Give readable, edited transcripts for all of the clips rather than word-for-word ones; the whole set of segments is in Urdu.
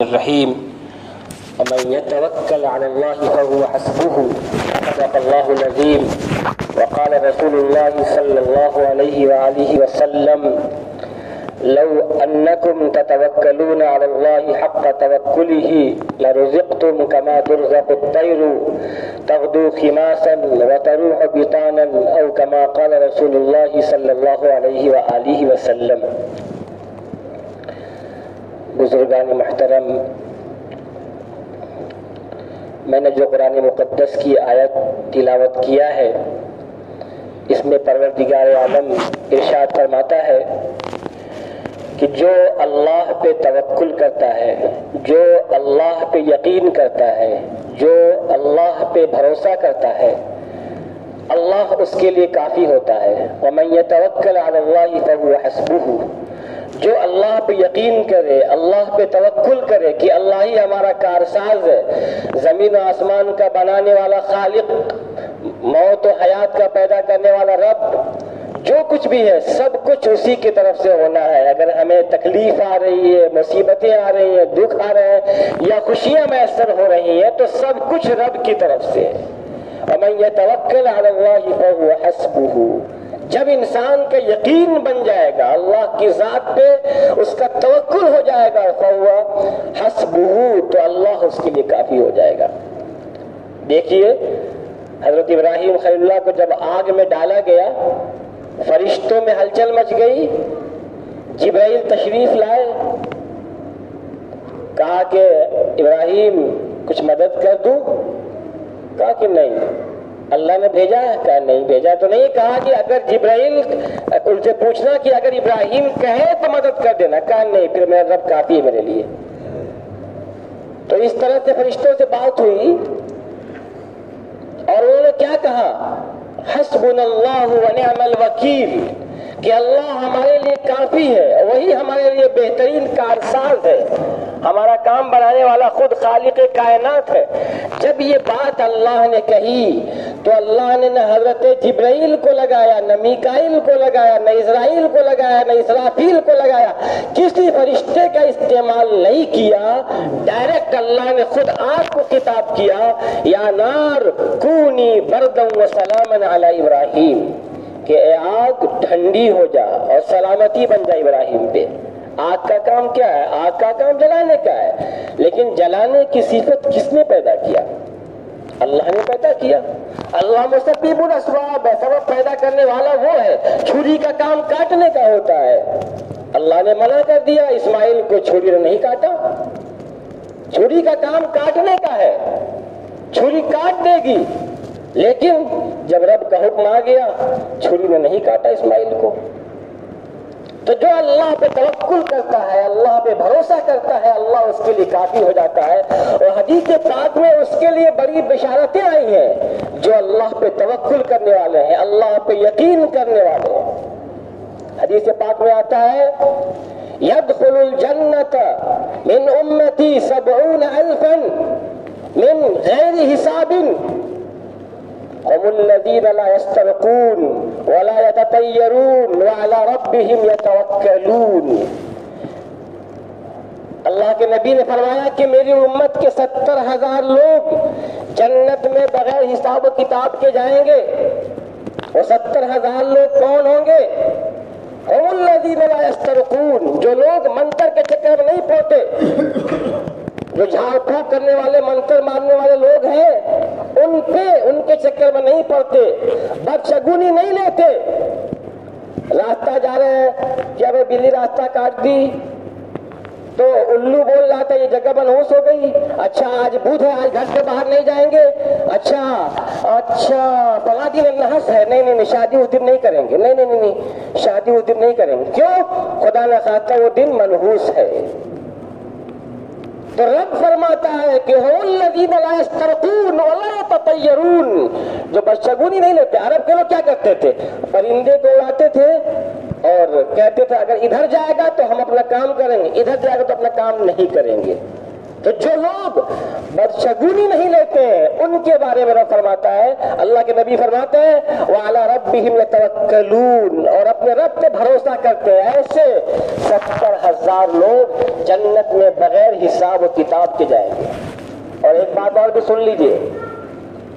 الرحيم ومن يتوكل على الله فهو حسبه صدق الله العظيم وقال رسول الله صلى الله عليه وآله وسلم لو أنكم تتوكلون على الله حق توكله لرزقتم كما ترزق الطير تغدو خماسا وتروح بطانا أو كما قال رسول الله صلى الله عليه وآله وسلم۔ بزرگان محترم، میں نے جو قرآن مقدس کی آیت تلاوت کیا ہے، اس میں پروردگار عالم ارشاد فرماتا ہے کہ جو اللہ پہ توکل کرتا ہے، جو اللہ پہ یقین کرتا ہے، جو اللہ پہ بھروسہ کرتا ہے، اللہ اس کے لیے کافی ہوتا ہے۔ وَمَن يَتَوَكَّلْ عَلَى اللَّهِ فَهُوَ حَسْبُهُ، جو اللہ پہ یقین کرے، اللہ پہ توکل کرے کہ اللہ ہی ہمارا کارساز ہے، زمین و آسمان کا بنانے والا خالق، موت و حیات کا پیدا کرنے والا رب، جو کچھ بھی ہے سب کچھ اسی کی طرف سے ہونا ہے۔ اگر ہمیں تکلیف آ رہی ہے، مصیبتیں آ رہی ہیں، دکھ آ رہے ہیں یا خوشیاں میسر ہو رہی ہیں تو سب کچھ رب کی طرف سے۔ وَمَن يَتَوَكَّلْ عَلَى اللَّهِ فَهُوَ حَسْبُهُ، جب انسان کا یقین بن جائے گا، اللہ کی ذات پہ اس کا توکل ہو جائے گا، فَهُوَ حَسْبُهُ، تو اللہ اس کے لیے کافی ہو جائے گا۔ دیکھیے حضرت ابراہیم خلیل اللہ کو جب آگ میں ڈالا گیا، فرشتوں میں ہلچل مچ گئی، جبرائیل تشریف لائے، کہا کہ ابراہیم کچھ مدد کر دوں؟ کہا کہ نہیں۔ اللہ نے بھیجا ہے؟ کہا نہیں بھیجا تو نہیں۔ کہا کہ اگر جبرائیل ان سے پوچھنا کہ اگر ابراہیم کہے تو مدد کر دینا، کہا نہیں، پھر میرا رب کافی ہے میرے لیے۔ تو اس طرح سے فرشتوں سے بات ہوئی اور انہوں نے کیا کہا؟ حسبنا اللہ ونعم الوکیل، کہ اللہ ہمارے لیے کافی ہے، وہی ہمارے لیے بہترین کارساز ہے، ہمارا کام بنانے والا خود خالق کائنات ہے۔ جب یہ بات اللہ نے کہی تو اللہ نے نہ حضرت جبرائیل کو لگایا، نہ میکائیل کو لگایا، نہ اسرائیل کو لگایا، نہ اسرافیل کو لگایا، کسی فرشتے کا استعمال نہیں کیا، ڈائریکٹ اللہ نے خود آگ کو خطاب کیا، یا نار کونی بردًا وسلاما علی ابراہیم، کہ اے آگ ٹھنڈی ہو جا اور سلامتی بن جا ابراہیم پہ۔ آگ کا کام کیا ہے؟ آگ کا کام جلانے کا ہے، لیکن جلانے کی صفت کس نے پیدا کیا؟ اللہ نے پیدا کیا۔ اللہ مسبب الاسباب ہے، سبب پیدا کرنے والا وہ ہے۔ چھری کا کام کاٹنے کا ہوتا ہے، اللہ نے منع کر دیا، اسماعیل کو چھری نے نہیں کاٹا۔ چھری کا کام کاٹنے کا ہے، چھری کاٹ دے گی، لیکن جب رب کا حکم آ گیا چھری نے نہیں کاٹا اسماعیل کو۔ تو جو اللہ پہ توکل کرتا ہے، اللہ پہ بھروسہ کرتا ہے، اللہ اس کے لیے کافی ہو جاتا ہے۔ اور حدیث پاک میں اس کے لیے بڑی بشارتیں آئی ہیں، جو اللہ پہ توکل کرنے والے ہیں، اللہ پہ یقین کرنے والے ہیں۔ حدیث پاک میں آتا ہے يدخل الجنة من امتی 70,000 من غیر حساب هم الذين لا يسترقون ولا يتطيرون وعلى ربهم يتوكلون۔ اللہ کے نبی نے فرمایا کہ میری امت کے 70,000 لوگ جنت میں بغیر حساب و کتاب کے جائیں گے۔ وہ 70,000 لوگ کون ہوں گے؟ هم الذين لا يسترقون، جو لوگ منتر کے چکر میں نہیں پڑتے، جو جھاڑ پھونک کرنے والے، منتر مارنے والے لوگ ہیں، ان کے چکر میں نہیں پڑتے، بدشگونی نہیں لیتے۔ راستہ جا رہے ہیں کہ ابھی بلی راستہ کاٹ دی تو الو بول رہا تھا یہ جگہ منحوس ہو گئی، اچھا آج بدھ ہے، آج گھر سے باہر نہیں جائیں گے، اچھا فلاں دن نحس ہے، نہیں شادی اس دن نہیں کریں گے، نہیں شادی اس دن نہیں کریں گے۔ کیوں؟ خدا نہ خواستہ وہ دن منحوس ہے۔ تو رب فرماتا ہے کہ هُمُ الَّذِينَ لَا يَسْتَرْقُونَ وَلَا يَتَطَيَّرُونَ، جو بدشگونی نہیں لیتے۔ عرب کے لوگ کیا کرتے تھے؟ پرندے کو اڑاتے تھے اور کہتے تھے اگر ادھر جائے گا تو ہم اپنا کام کریں گے، ادھر جائے گا تو اپنا کام نہیں کریں گے۔ تو جو لوگ بدشگونی نہیں لیتے ہیں، ان کے بارے میں رب فرماتا ہے، اللہ کے نبی فرماتے ہیں وَعَلَىٰ رَبِّهِمْ يَتَوَكَّلُونَ، اور اپنے رب پہ بھروسہ کرتے ہیں۔ ایسے 70,000 لوگ جنت میں بغیر حساب و کتاب کے جائیں گے۔ اور ایک بات اور بھی سن لیجئے،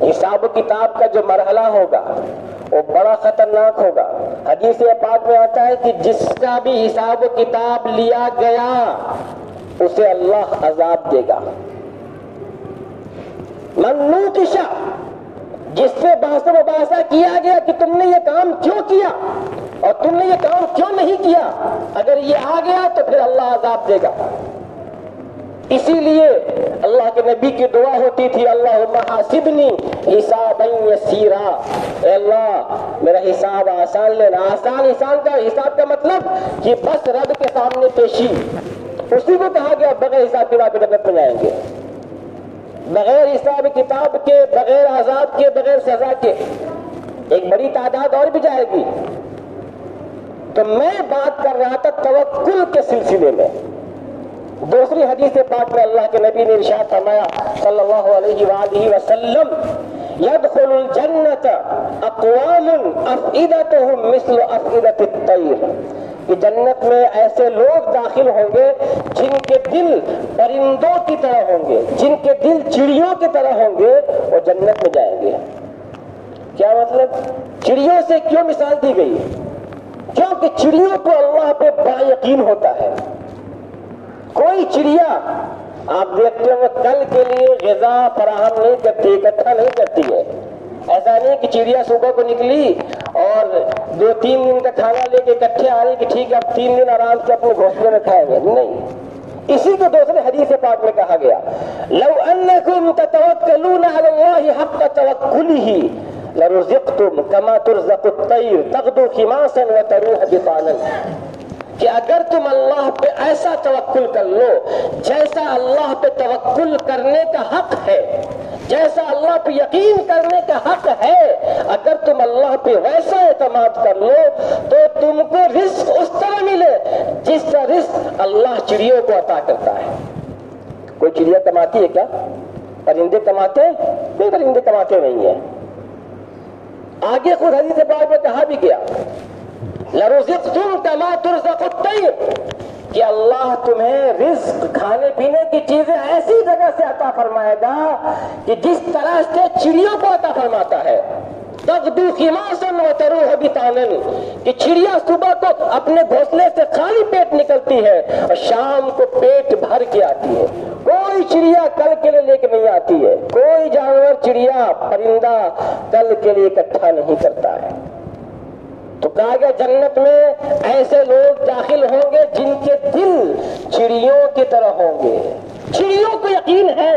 حساب و کتاب کا جو مرحلہ ہوگا وہ بڑا خطرناک ہوگا۔ حدیث پاک میں آتا ہے کہ جس کا بھی حساب و کتاب لیا گیا اسے اللہ عذاب دے گا۔ من نوقش، جس سے بحث و مباحثہ کیا گیا کہ تم نے یہ کام کیوں کیا اور تم نے یہ کام کیوں نہیں کیا، اگر یہ آ گیا تو پھر اللہ عذاب دے گا۔ اسی لیے اللہ کے نبی کی دعا ہوتی تھی، اللہم حاسبنی حسابا یسیرا، اے اللہ میرا حساب آسان لینا۔ آسان حساب کا مطلب کہ بس رب کے سامنے پیشی، اسی کو کہا گیا بغیر حساب کتاب کے جنت میں جائیں گے، بغیر حساب کتاب کے، بغیر عذاب کے، بغیر سزا کے۔ ایک بڑی تعداد اور بھی جائے گی۔ تو میں بات کر رہا تھا توکل کے سلسلے میں۔ دوسری حدیث پاک میں اللہ کے نبی نے ارشاد فرمایا صلی اللہ علیہ وآلہ وسلم، يدخل الجنة اقوام افئدتهم مثل افئدة الطير، کہ جنت میں ایسے لوگ داخل ہوں گے جن کے دل پرندوں کی طرح ہوں گے، جن کے دل چڑیوں کی طرح ہوں گے، وہ جنت میں جائیں گے۔ کیا مطلب؟ چڑیوں سے کیوں مثال دی گئی؟ کیونکہ چڑیوں کو اللہ پہ بڑا یقین ہوتا ہے۔ کوئی چڑیا آپ دیکھتے ہو کل کے لیے غذا فراہم نہیں کرتی، اکٹھا نہیں کرتی ہے۔ ایسا نہیں کہ چڑیا صبح کو نکلی اور 2-3 دن کا کھانا لے کے اکٹھے آ رہی کہ ٹھیک ہے اب 3 دن آرام سے اپنے گھونسلے میں کھائیں گے، نہیں۔ اسی کو دوسرے حدیث پاک میں کہا گیا، لو انکم تتوکلون علی اللہ حق توکلہ لرزقتم کما ترزق الطیر تغدو خماسا وتروح بطانا، کہ اگر تم اللہ پہ ایسا توکل کر لو جیسا اللہ پہ توکل کرنے کا حق ہے، جیسا اللہ پہ یقین کرنے کا حق ہے، اگر تم اللہ پہ ویسا اعتماد کر لو تو تم کو رزق اس طرح ملے جس کا رزق اللہ چڑیوں کو عطا کرتا ہے۔ کوئی چڑیا کماتی ہے کیا؟ پرندے کماتے ہیں؟ نہیں، پرندے کماتے نہیں ہیں۔ آگے خود حدیث پاک میں کہا بھی گیا لَرُزِقْتُمْ كَمَا تُرْزَقُ الطَّيْرُ، کہ اللہ تمہیں رزق کھانے پینے کی چیزیں ایسی جگہ سے عطا فرمائے گا کہ جس طرح سے چڑیوں کو عطا فرماتا ہے۔ تغدو خماسا وتروح بطانا، کہ چڑیا صبح کو اپنے گھونسلے سے خالی پیٹ نکلتی ہے اور شام کو پیٹ بھر کے آتی ہے۔ کوئی چڑیا کل کے لیے لے کے نہیں آتی ہے، کوئی جانور، چڑیا، پرندہ کل کے لیے اکٹھا نہیں کرتا ہے۔ تو کہا گیا جنت میں ایسے لوگ داخل ہوں گے جن کے دل چڑیوں کی طرح ہوں گے۔ چڑیوں کو یقین ہے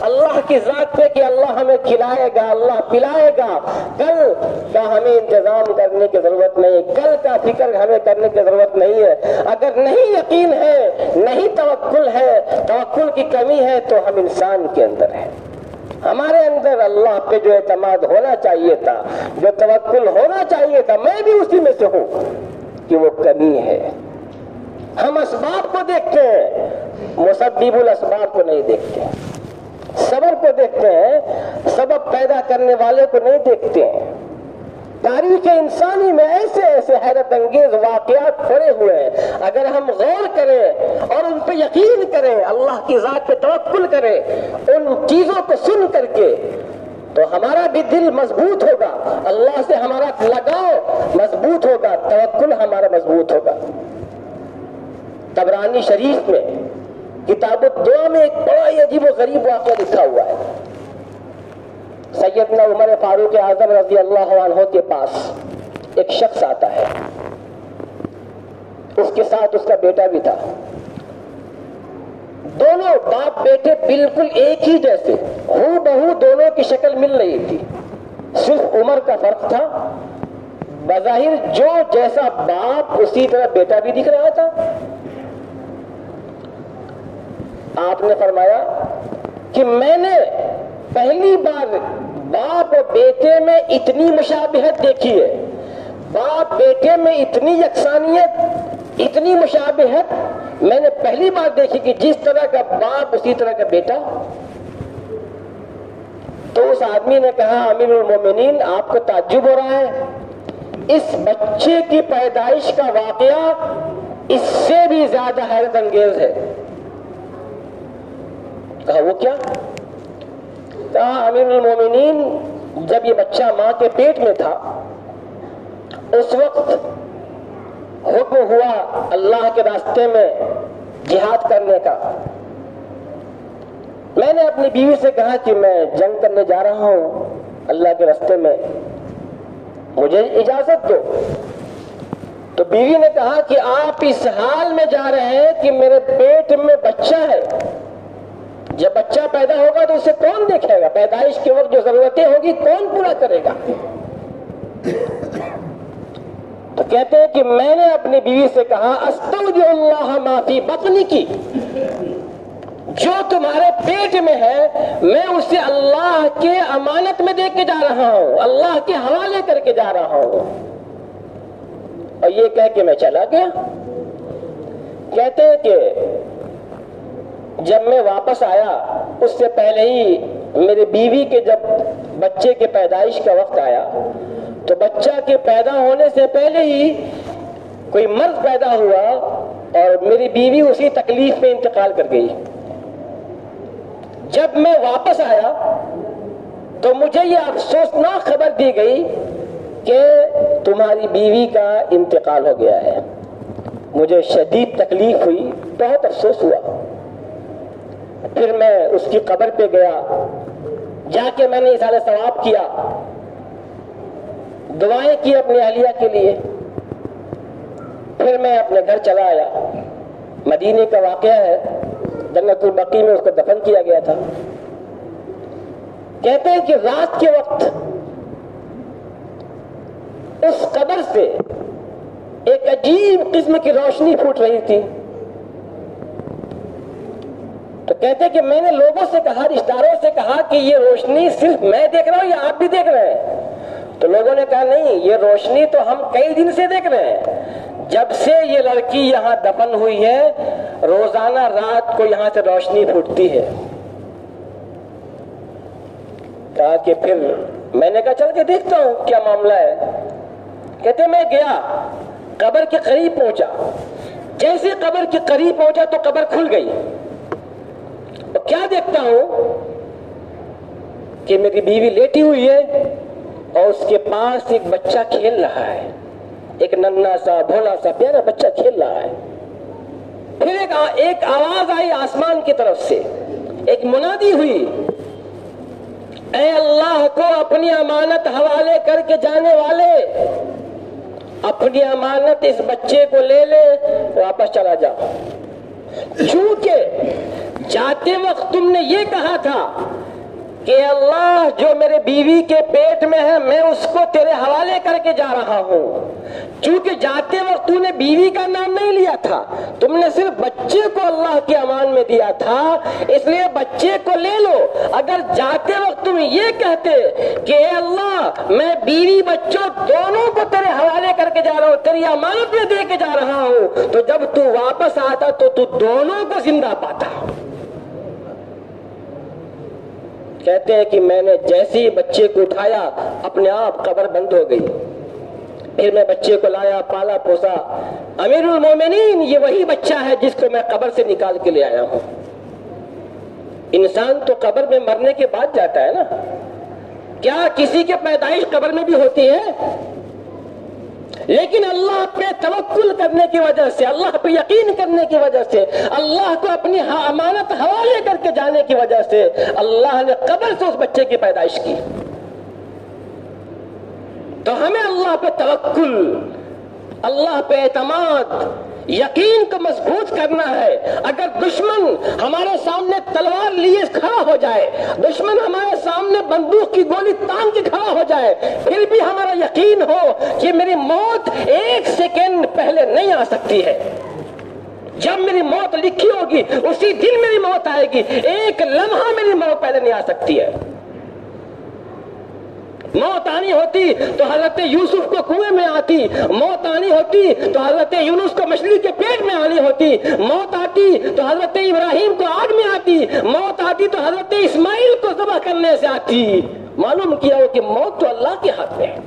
اللہ کی ذات پہ کہ اللہ ہمیں کھلائے گا، اللہ پلائے گا، کل کا ہمیں انتظام کرنے کی ضرورت نہیں، کل کا فکر ہمیں کرنے کی ضرورت نہیں ہے۔ اگر نہیں یقین ہے، نہیں توکل ہے، توکل کی کمی ہے تو ہم انسان کے اندر ہے۔ ہمارے اندر اللہ پہ جو اعتماد ہونا چاہیے تھا، جو توکل ہونا چاہیے تھا، میں بھی اسی میں سے ہوں، کہ وہ کمی ہے۔ ہم اسباب کو دیکھتے ہیں، مسبب الاسباب کو نہیں دیکھتے، صبر کو دیکھتے ہیں، سبب پیدا کرنے والے کو نہیں دیکھتے ہیں۔ تاریخ انسانی میں ایسے ایسے حیرت انگیز واقعات پڑے ہوئے ہیں، اگر ہم غور کریں اور ان پہ یقین کریں، اللہ کی ذات پہ توکل کریں، ان چیزوں کو سن کر کے، تو ہمارا بھی دل مضبوط ہوگا، اللہ سے ہمارا لگاؤ مضبوط ہوگا، توکل ہمارا مضبوط ہوگا۔ طبرانی شریف میں کتاب الدعا میں ایک بڑا ہی عجیب و غریب واقعہ لکھا ہوا ہے۔ سیدنا عمر فاروق اعظم رضی اللہ عنہ کے پاس ایک شخص آتا ہے، اس کے ساتھ اس کا بیٹا بھی تھا، دونوں باپ بیٹے بالکل ایک ہی جیسے، ہو بہو دونوں کی شکل مل رہی تھی، صرف عمر کا فرق تھا۔ بظاہر جو جیسا باپ اسی طرح بیٹا بھی دکھ رہا تھا۔ آپ نے فرمایا کہ میں نے پہلی بار باپ اور بیٹے میں اتنی مشابہت دیکھی ہے، باپ بیٹے میں اتنی یکسانیت، اتنی مشابہت میں نے پہلی بار دیکھی کہ جس طرح کا باپ اسی طرح کا بیٹا۔ تو اس آدمی نے کہا امیر المومنین آپ کو تعجب ہو رہا ہے؟ اس بچے کی پیدائش کا واقعہ اس سے بھی زیادہ حیرت انگیز ہے۔ کہا وہ کیا؟ کہا امیر المومنین جب یہ بچہ ماں کے پیٹ میں تھا اس وقت حکم ہوا اللہ کے راستے میں جہاد کرنے کا۔ میں نے اپنی بیوی سے کہا کہ میں جنگ کرنے جا رہا ہوں اللہ کے راستے میں، مجھے اجازت دو۔ تو بیوی نے کہا کہ آپ اس حال میں جا رہے ہیں کہ میرے پیٹ میں بچہ ہے، جب بچہ پیدا ہوگا تو اسے کون دیکھے گا؟ پیدائش کے وقت جو ضرورتیں ہوگی کون پورا کرے گا؟ تو کہتے ہیں کہ میں نے اپنی بیوی سے کہا استودع اللہ ما فی بطنی کی، جو تمہارے پیٹ میں ہے میں اسے اللہ کے امانت میں دے کے جا رہا ہوں، اللہ کے حوالے کر کے جا رہا ہوں۔ اور یہ کہہ کے میں چلا گیا۔ کہتے ہیں کہ جب میں واپس آیا اس سے پہلے ہی میری بیوی کے جب بچے کے پیدائش کا وقت آیا تو بچہ کے پیدا ہونے سے پہلے ہی کوئی مرد پیدا ہوا اور میری بیوی اسی تکلیف میں انتقال کر گئی۔ جب میں واپس آیا تو مجھے یہ افسوسناک خبر دی گئی کہ تمہاری بیوی کا انتقال ہو گیا ہے۔ مجھے شدید تکلیف ہوئی، بہت افسوس ہوا۔ پھر میں اس کی قبر پہ گیا، جا کے میں نے اظہار ثواب کیا، دعائیں کی اپنی اہلیہ کے لیے۔ پھر میں اپنے گھر چلا آیا۔ مدینے کا واقعہ ہے، جنت البقیع میں اس کو دفن کیا گیا تھا۔ کہتے ہیں کہ رات کے وقت اس قبر سے ایک عجیب قسم کی روشنی پھوٹ رہی تھی۔ تو کہتے ہیں کہ میں نے لوگوں سے کہا، رشتہ داروں سے کہا کہ یہ روشنی صرف میں دیکھ رہا ہوں یا آپ بھی دیکھ رہے ہیں؟ تو لوگوں نے کہا نہیں، یہ روشنی تو ہم کئی دن سے دیکھ رہے ہیں، جب سے یہ لڑکی یہاں دفن ہوئی ہے روزانہ رات کو یہاں سے روشنی پھوٹتی ہے۔ کہا کہ پھر میں نے کہا چل کے دیکھتا ہوں کیا معاملہ ہے۔ کہتے میں گیا، قبر کے قریب پہنچا، جیسے قبر کے قریب پہنچا تو قبر کھل گئی۔ تو کیا دیکھتا ہوں کہ میری بیوی لیٹی ہوئی ہے اور اس کے پاس ایک بچہ کھیل رہا ہے، ایک ننھا سا بھولا سا پیارا بچہ کھیل رہا ہے۔ پھر ایک آواز آئی آسمان کی طرف سے، ایک منادی ہوئی، اے اللہ کو اپنی امانت حوالے کر کے جانے والے، اپنی امانت اس بچے کو لے لے، واپس چلا جا۔ چونکہ جاتے وقت تم نے یہ کہا تھا کہ اللہ جو میرے بیوی کے پیٹ میں ہے میں اس کو تیرے حوالے کر کے جا رہا ہوں۔ چونکہ جاتے وقت تو نے بیوی کا نام نہیں لیا تھا، تم نے صرف بچے کو اللہ کے امان میں دیا تھا، اس لیے بچے کو لے لو۔ اگر جاتے وقت تم یہ کہتے کہ اے اللہ میں بیوی بچوں دونوں کو تیرے حوالے کر کے جا رہا ہوں، تیری امانت میں دے کے جا رہا ہوں، تو جب تو واپس آتا تو دونوں کو زندہ پاتا۔ کہتے ہیں کہ میں نے جیسے ہی بچے کو اٹھایا اپنے آپ قبر بند ہو گئی۔ پھر میں بچے کو لایا، پالا پوسا۔ امیر المومنین یہ وہی بچہ ہے جس کو میں قبر سے نکال کے لے آیا ہوں۔ انسان تو قبر میں مرنے کے بعد جاتا ہے نا، کیا کسی کی پیدائش قبر میں بھی ہوتی ہے؟ لیکن اللہ پہ توکل کرنے کی وجہ سے، اللہ پہ یقین کرنے کی وجہ سے، اللہ کو اپنی امانت حوالے کر کے جانے کی وجہ سے اللہ نے قبر سے اس بچے کی پیدائش کی۔ تو ہمیں اللہ پہ توکل، اللہ پہ اعتماد، یقین کو مضبوط کرنا ہے۔ اگر دشمن ہمارے سامنے تلوار لیے کھڑا ہو جائے، دشمن ہمارے سامنے بندوق کی گولی تان کے کھڑا ہو جائے، پھر بھی ہمارا یقین ہو کہ میری موت ایک سیکنڈ پہلے نہیں آ سکتی ہے۔ جب میری موت لکھی ہوگی اسی دن میری موت آئے گی، ایک لمحہ میری موت پہلے نہیں آ سکتی ہے۔ موت آنی ہوتی تو حضرت یوسف کو کنویں میں آتی، موت آنی ہوتی تو حضرت یونس کو مچھلی کے پیٹ میں آنی ہوتی، موت آتی تو حضرت ابراہیم کو آگ میں آتی، موت آتی تو حضرت اسماعیل کو ذبح کرنے سے آتی۔ معلوم کیا ہو کہ موت تو اللہ کے ہاتھ میں ہے۔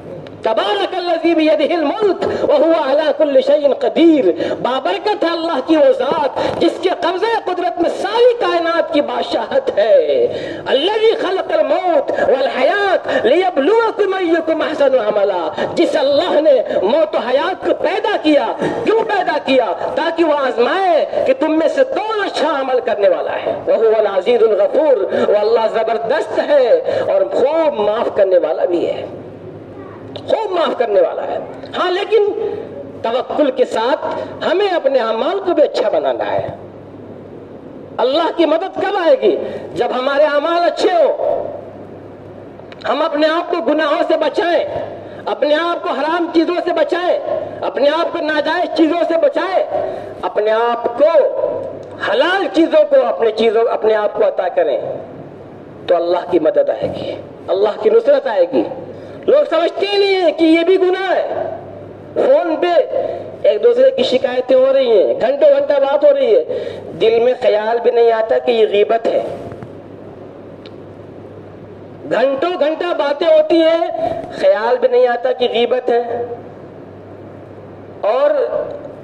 تبارک الذی بیدہ الملک وہو علی کل شیء قدیر، بابرکت ہے اللہ کی وہ ذات جس کے قبضہ قدرت میں ساری کائنات کی بادشاہت ہے۔ الذی خلق الموت والحیات لیبلوکم ایکم احسن عملا، جس اللہ نے موت و حیات کو پیدا کیا، کیوں پیدا کیا؟ تاکہ وہ آزمائے کہ تم میں سے کون اچھا عمل کرنے والا ہے۔ وہو العزیز الغفور، وہ اللہ زبردست ہے اور خوب معاف کرنے والا بھی ہے، خوب معاف کرنے والا ہے۔ ہاں لیکن توکل کے ساتھ ہمیں اپنے اعمال کو بھی اچھا بنانا ہے۔ اللہ کی مدد کب آئے گی؟ جب ہمارے اعمال اچھے ہوں، ہم اپنے آپ کو گناہوں سے بچائیں، اپنے آپ کو حرام چیزوں سے بچائیں، اپنے آپ کو ناجائز چیزوں سے بچائیں، اپنے آپ کو حلال چیزوں کو اپنے آپ کو عطا کریں، تو اللہ کی مدد آئے گی، اللہ کی نصرت آئے گی۔ لوگ سمجھتے ہی نہیں ہیں کہ یہ بھی گناہ ہے۔ فون پہ ایک دوسرے کی شکایتیں ہو رہی ہیں، گھنٹوں گھنٹہ بات ہو رہی ہے، دل میں خیال بھی نہیں آتا کہ یہ غیبت ہے۔ گھنٹوں گھنٹہ باتیں ہوتی ہیں، خیال بھی نہیں آتا کہ غیبت ہے۔ اور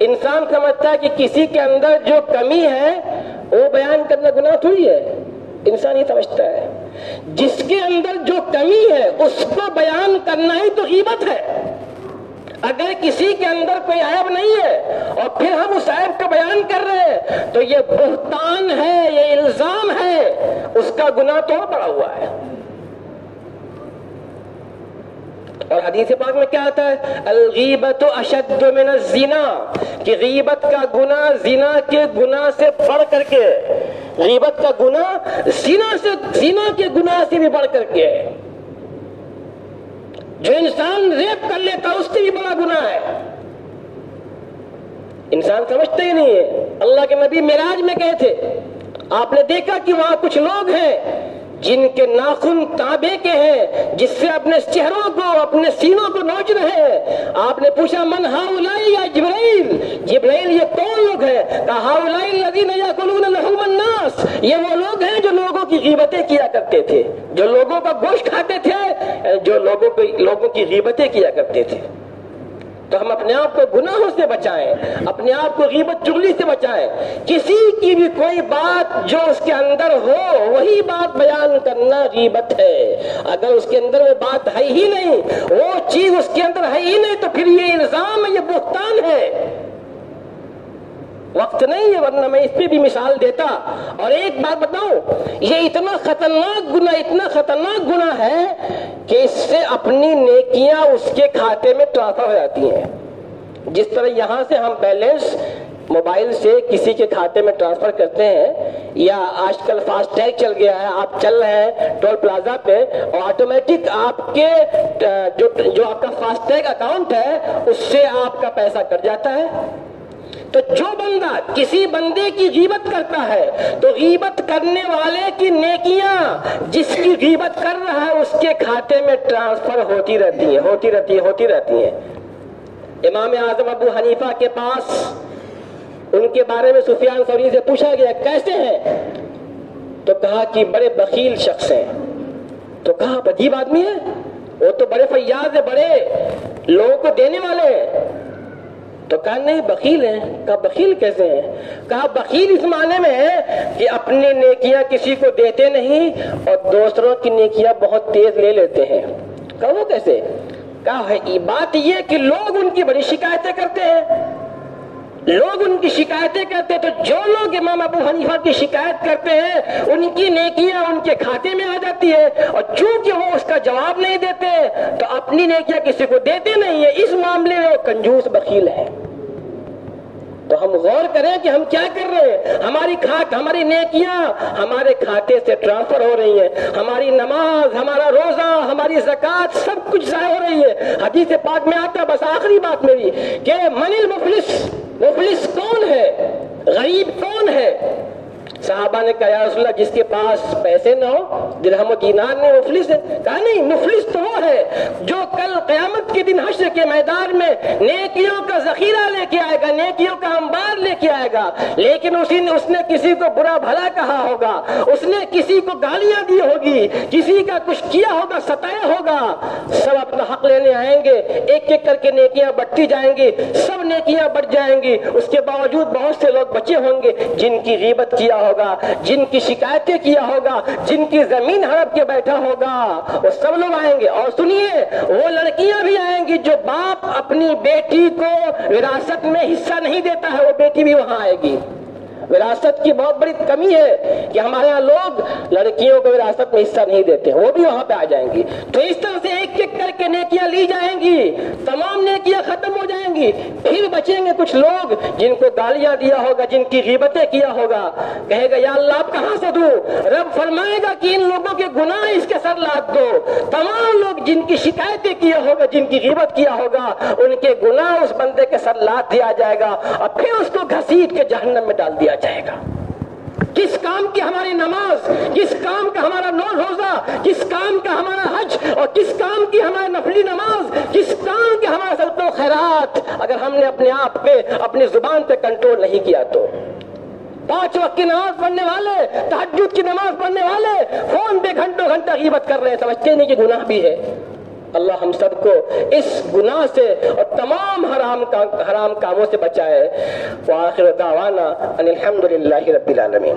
انسان سمجھتا ہے کہ کسی کے اندر جو کمی ہے وہ بیان کرنا گناہ تھوڑی ہے۔ انسان یہ سمجھتا ہے جس کے اندر جو کمی ہے اس کو بیان کرنا ہی تو غیبت ہے۔ اگر کسی کے اندر کوئی عیب نہیں ہے اور پھر ہم اس عیب کو بیان کر رہے ہیں تو یہ بہتان ہے، یہ الزام ہے، اس کا گناہ تو اور بڑا ہوا ہے۔ اور حدیث پاک میں کیا آتا ہے؟ الغیبت اشد من الزنا، کہ غیبت کا گناہ زنا کے گناہ سے بڑھ کر کے، غیبت کا گناہ زنا کے گناہ سے بھی بڑھ کر کے، جو انسان ریپ کر لیتا اس سے بھی بڑا گناہ ہے۔ انسان سمجھتے ہی نہیں ہے۔ اللہ کے نبی معراج میں گئے تھے، آپ نے دیکھا کہ وہاں کچھ لوگ ہیں جن کے ناخن تانبے کے ہیں، جس سے اپنے چہروں کو، اپنے سینوں کو نوچ رہے ہیں۔ آپ نے پوچھا من ہؤلاء یا جبرائیل، جبرائیل یہ کون لوگ ہیں؟ کہا ہؤلاء الذین یاکلون لحوم الناس، یہ وہ لوگ ہیں جو لوگوں کی غیبتیں کیا کرتے تھے، جو لوگوں کا گوشت کھاتے تھے، جو لوگوں کی غیبتیں کیا کرتے تھے۔ تو ہم اپنے آپ کو گناہوں سے بچائیں، اپنے آپ کو غیبت چغلی سے بچائیں۔ کسی کی بھی کوئی بات جو اس کے اندر ہو وہی بات بیان کرنا غیبت ہے۔ اگر اس کے اندر وہ بات ہے ہی نہیں، وہ چیز اس کے اندر ہے ہی نہیں، تو پھر یہ الزام ہے، یہ بہتان ہے۔ وقت نہیں ہے ورنہ میں اس پہ بھی مثال دیتا۔ اور ایک بات بتاؤں، یہ اتنا خطرناک گناہ ہے کہ اس سے اپنی نیکیاں اس کے کھاتے میں ٹرانسفر ہو جاتی ہیں۔ جس طرح یہاں سے ہم بیلنس موبائل سے کسی کے کھاتے میں ٹرانسفر کرتے ہیں، یا آج کل فاسٹ ٹیگ چل گیا ہے، آپ چل رہے ہیں ٹول پلازا پہ اور آٹومیٹک آپ کے جو آپ کا فاسٹ ٹیگ اکاؤنٹ ہے اس سے آپ کا پیسہ کٹ جاتا ہے۔ تو جو بندہ کسی بندے کی غیبت کرتا ہے تو غیبت کرنے والے کی نیکیاں جس کی غیبت کر رہا ہے اس کے کھاتے میں ٹرانسفر ہوتی رہتی ہیں۔ امام اعظم ابو حنیفہ کے پاس ان کے بارے میں سفیان ثوری سے پوچھا گیا کیسے ہیں؟ تو کہا کہ بڑے بخیل شخص ہیں۔ تو کہا عجیب آدمی ہے، وہ تو بڑے فیاض ہیں، بڑے لوگوں کو دینے والے ہیں۔ تو کہا نہیں بخیل ہیں۔ کہا بخیل کیسے ہیں؟ کہا بخیل اس معنی میں ہے کہ اپنی نیکیاں کسی کو دیتے نہیں اور دوسروں کی نیکیاں بہت تیز لے لیتے ہیں۔ کہا وہ کیسے؟ کہا بات یہ کہ لوگ ان کی بڑی شکایتیں کرتے ہیں، لوگ ان کی شکایتیں کرتے ہیں، تو جو لوگ امام ابو حنیفہ کی شکایت کرتے ہیں ان کی نیکیاں ان کے کھاتے میں آ جاتی ہے، اور چونکہ وہ اس کا جواب نہیں دیتے تو اپنی نیکیاں کسی کو دیتے نہیں ہیں، اس معاملے میں وہ کنجوس بخیل ہے۔ تو ہم غور کریں کہ ہم کیا کر رہے ہیں۔ ہماری نیکیاں ہمارے کھاتے سے ٹرانسفر ہو رہی ہیں، ہماری نماز، ہمارا روزہ، ہماری زکوٰۃ سب کچھ ضائع ہو رہی ہے۔ حدیث پاک میں آتا ہے، بس آخری بات میری، کہ من المفلس، مفلس کون ہے، غریب کون ہے؟ صحابہ نے کہا یا رسول اللہ جس کے پاس پیسے نہ ہو درہم و دینار نہیں مفلس ہے؟ کہا نہیں، مفلس تو وہ ہے جو کل قیامت کے دن حشر کے میدان میں نیکیوں کا ذخیرہ لے کے آئے گا، نیکیوں کا انبار لے کے آئے گا، لیکن اس نے کسی کو برا بھلا کہا ہوگا، اس نے کسی کو گالیاں دی ہوگی، کسی کا کچھ کیا ہوگا، ستایا ہوگا، سب اپنا حق لینے آئیں گے، ایک ایک کر کے نیکیاں بڑھتی جائیں گی، سب نیکیاں بڑھ جائیں گی، اس کے باوجود بہت سے لوگ بچے ہوں گے جن کی غیبت کیا ہوگا، جن کی شکایتیں کیا ہوگا، جن کی زمین ہڑپ کے بیٹھا ہوگا، وہ سب لوگ آئیں گے۔ اور سنیے، وہ لڑکیاں بھی آئیں گی جو باپ اپنی بیٹی کو وراثت میں حصہ نہیں دیتا ہے، وہ بیٹی بھی وہاں آئے گی۔ وراثت کی بہت بڑی کمی ہے کہ ہمارے یہاں لوگ لڑکیوں کو وراثت میں حصہ نہیں دیتے، وہ بھی وہاں پہ آ جائیں گی۔ تو اس طرح سے ایک ایک کر کے نیکیاں لی جائیں گی، تمام نیکیاں ختم ہو جائیں گی، پھر بچیں گے کچھ لوگ جن کو گالیاں دیا ہوگا، جن کی غیبتیں کیا ہوگا، کہے گا یا اللہ آپ کہاں سے دوں؟ رب فرمائے گا کہ ان لوگوں کے گناہ اس کے سر لاد دو۔ تمام لوگ جن کی شکایتیں کیا ہوگا، جن کی غیبت کیا ہوگا، ان کے گناہ اس بندے کے سر لاد دیا جائے گا اور پھر اس کو گھسیٹ کے جہنم میں ڈال دیا جائے گا۔ جس کام کی ہماری نماز، جس کام کا ہمارا نو روزہ، جس کام کا ہمارا حج اور جس کام کی ہماری نفلی نماز، جس کام کے ہمارا صدقہ و خیرات، اگر ہم نے اپنے آپ پہ، اپنی زبان پہ کنٹرول نہیں کیا تو 5 وقت کی نماز پڑھنے والے، تہجد کی نماز پڑھنے والے فون پہ گھنٹوں گھنٹہ غیبت کر رہے ہیں، سمجھتے نہیں کہ گناہ بھی ہے۔ اللہ ہم سب کو اس گناہ سے اور تمام حرام کاموں سے بچائے۔ وآخر دعوانا ان الحمدللہ رب العالمین۔